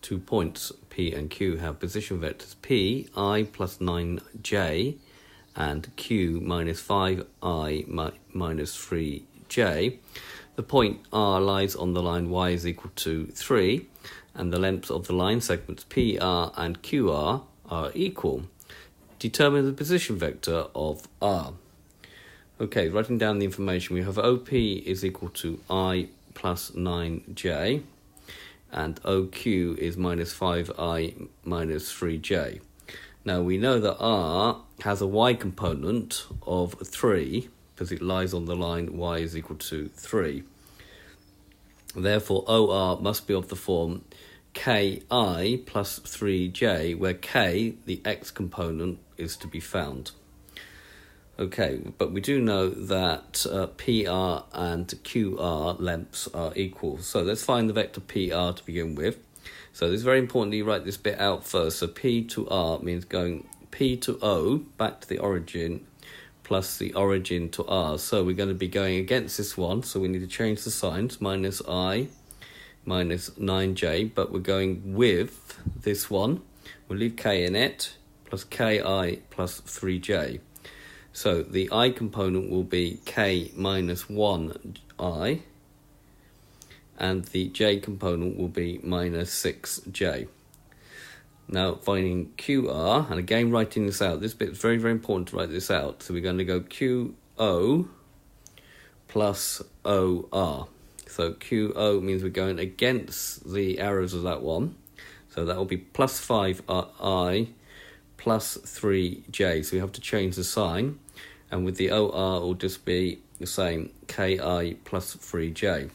two points P and Q have position vectors P, I plus 9j, and Q minus 5I minus 3j, the point R lies on the line y is equal to 3, and the lengths of the line segments PR and QR are equal. Determine the position vector of R. Okay, writing down the information, we have OP is equal to I plus 9j, and OQ is minus 5I minus 3j. Now we know that R has a y component of 3, because it lies on the line y is equal to 3. Therefore, OR must be of the form Ki plus 3j, where K, the x component, is to be found. Okay, but we do know that PR and QR lengths are equal. So let's find the vector PR to begin with. So it's very important that you write this bit out first. So P to R means going P to O, back to the origin, plus the origin to R. So we're going to be going against this one, so we need to change the signs, minus I, minus 9j, but we're going with this one. We'll leave K in it, plus Ki plus 3j. So the I component will be K minus 1I, and the j component will be minus 6j. Now finding QR, and again writing this out, this bit is very, very important to write this out. So we're going to go QO plus OR. So QO means we're going against the arrows of that one. So that will be plus 5I plus 3j. So we have to change the sign. And with the OR, it will just be the same, Ki plus 3j.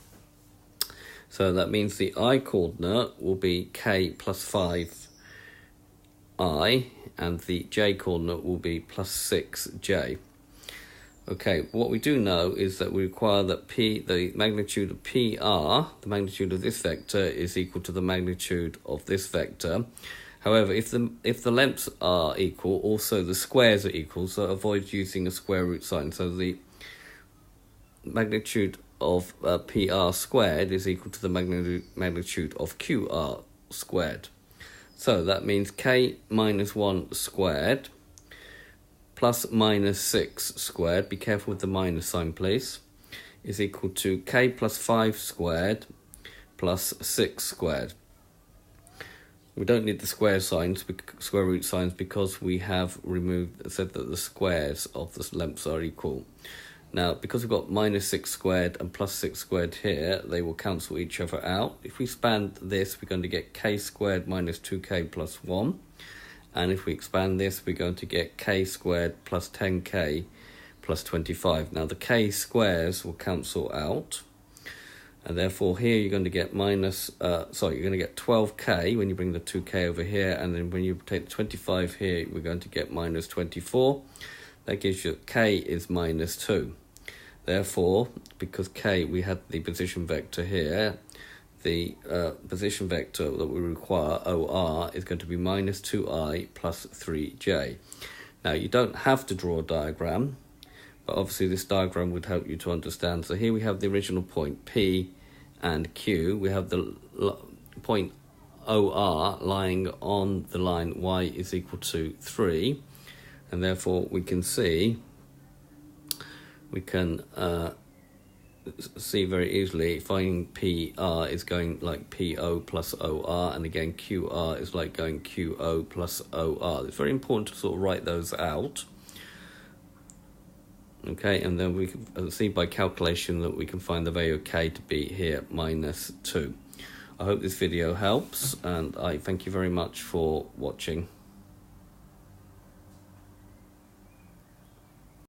So that means the I coordinate will be K plus 5I, and the j coordinate will be plus 6j. Okay, what we do know is that we require that the magnitude of PR, the magnitude of this vector, is equal to the magnitude of this vector. However, if the lengths are equal, also the squares are equal, so avoid using a square root sign. So the magnitude of PR squared is equal to the magnitude of QR squared. So that means K minus 1 squared plus minus 6 squared, be careful with the minus sign please, is equal to K plus 5 squared plus 6 squared. We don't need the square root signs, because we have said that the squares of the lengths are equal. Now, because we've got minus 6 squared and plus 6 squared here, they will cancel each other out. If we expand this, we're going to get k squared minus 2k plus 1. And if we expand this, we're going to get k squared plus 10k plus 25. Now, the k squares will cancel out. And therefore, here you're going to get you're going to get 12k when you bring the 2k over here. And then when you take the 25 here, we're going to get minus 24. That gives you k is minus 2. Therefore, because k, we had the position vector here, the position vector that we require, OR, is going to be minus 2i plus 3j. Now, you don't have to draw a diagram, but obviously this diagram would help you to understand. So here we have the original point, P and Q. We have the point OR lying on the line y is equal to 3. And therefore we can see very easily finding PR is going like PO plus OR, and again QR is like going QO plus OR. It's very important to sort of write those out. Okay, and then we can see by calculation that we can find the value of K to be here minus 2. I hope this video helps, and I thank you very much for watching.